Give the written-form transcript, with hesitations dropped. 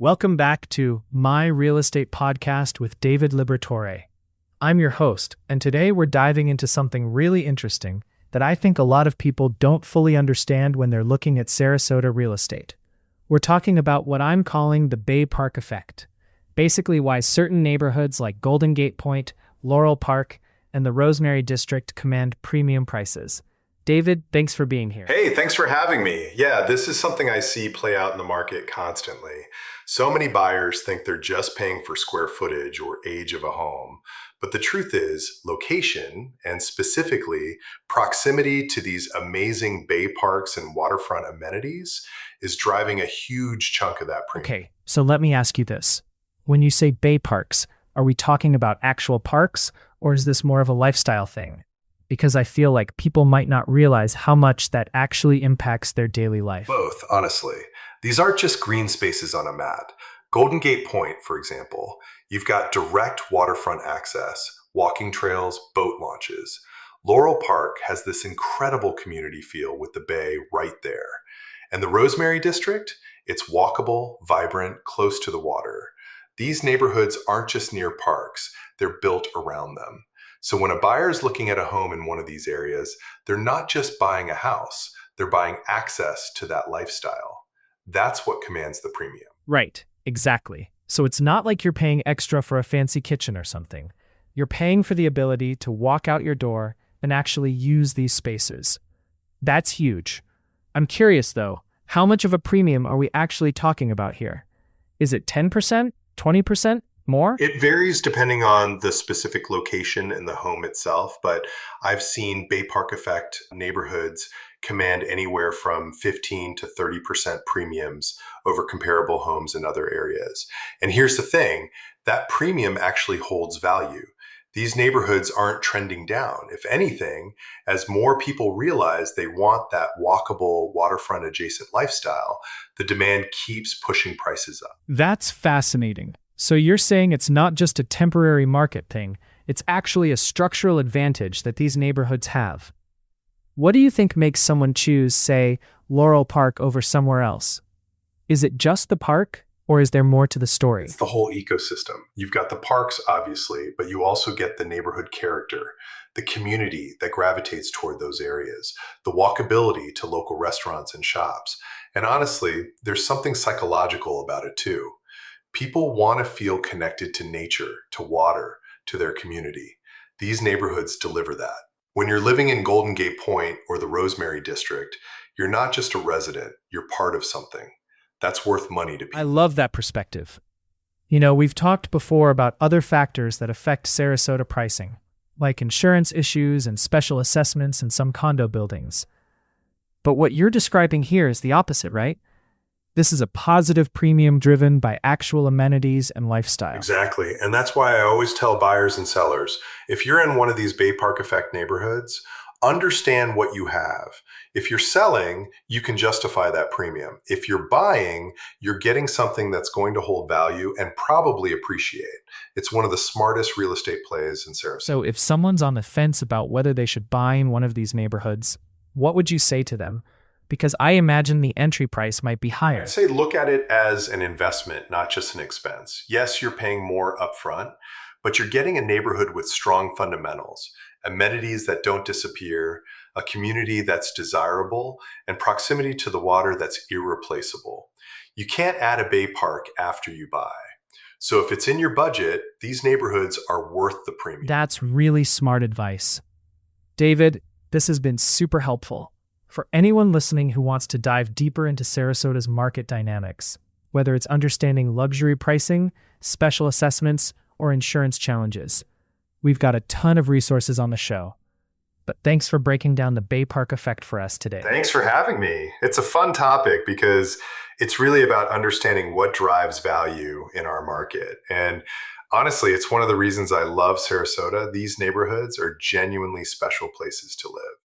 Welcome back to My Real Estate Podcast with David Liberatore. I'm your host, and today we're diving into something really interesting that I think a lot of people don't fully understand when they're looking at Sarasota real estate. We're talking about what I'm calling the Bay Park effect. Basically why certain neighborhoods like Golden Gate Point, Laurel Park, and the Rosemary District command premium prices. David, thanks for being here. Hey, thanks for having me. Yeah, this is something I see play out in the market constantly. So many buyers think they're just paying for square footage or age of a home. But the truth is, location, and specifically proximity to these amazing bay parks and waterfront amenities, is driving a huge chunk of that premium. Okay, so let me ask you this. When you say bay parks, are we talking about actual parks, or is this more of a lifestyle thing? Because I feel like people might not realize how much that actually impacts their daily life. Both, honestly. These aren't just green spaces on a map. Golden Gate Point, for example, you've got direct waterfront access, walking trails, boat launches. Laurel Park has this incredible community feel with the bay right there. And the Rosemary District, it's walkable, vibrant, close to the water. These neighborhoods aren't just near parks, they're built around them. So when a buyer is looking at a home in one of these areas, they're not just buying a house, they're buying access to that lifestyle. That's what commands the premium. Right, exactly. So it's not like you're paying extra for a fancy kitchen or something. You're paying for the ability to walk out your door and actually use these spaces. That's huge. I'm curious though, how much of a premium are we actually talking about here? Is it 10%, 20%? More? It varies depending on the specific location and the home itself, but I've seen Bay Park effect neighborhoods command anywhere from 15 to 30% premiums over comparable homes in other areas. And here's the thing, that premium actually holds value. These neighborhoods aren't trending down. If anything, as more people realize they want that walkable waterfront adjacent lifestyle, the demand keeps pushing prices up. That's fascinating. So you're saying it's not just a temporary market thing, it's actually a structural advantage that these neighborhoods have. What do you think makes someone choose, say, Laurel Park over somewhere else? Is it just the park, or is there more to the story? It's the whole ecosystem. You've got the parks, obviously, but you also get the neighborhood character, the community that gravitates toward those areas, the walkability to local restaurants and shops. And honestly, there's something psychological about it too. People want to feel connected to nature, to water, to their community. These neighborhoods deliver that. When you're living in Golden Gate Point or the Rosemary District, you're not just a resident, you're part of something. That's worth money to people. I love that perspective. We've talked before about other factors that affect Sarasota pricing, like insurance issues and special assessments in some condo buildings. But what you're describing here is the opposite, right? This is a positive premium driven by actual amenities and lifestyle. Exactly. And that's why I always tell buyers and sellers, if you're in one of these Bay Park effect neighborhoods, understand what you have. If you're selling, you can justify that premium. If you're buying, you're getting something that's going to hold value and probably appreciate. It's one of the smartest real estate plays in Sarasota. So if someone's on the fence about whether they should buy in one of these neighborhoods, what would you say to them? Because I imagine the entry price might be higher. I'd say look at it as an investment, not just an expense. Yes, you're paying more upfront, but you're getting a neighborhood with strong fundamentals, amenities that don't disappear, a community that's desirable, and proximity to the water that's irreplaceable. You can't add a bay park after you buy. So if it's in your budget, these neighborhoods are worth the premium. That's really smart advice. David, this has been super helpful. For anyone listening who wants to dive deeper into Sarasota's market dynamics, whether it's understanding luxury pricing, special assessments, or insurance challenges, we've got a ton of resources on the show. But thanks for breaking down the Bay Park effect for us today. Thanks for having me. It's a fun topic because it's really about understanding what drives value in our market. And honestly, it's one of the reasons I love Sarasota. These neighborhoods are genuinely special places to live.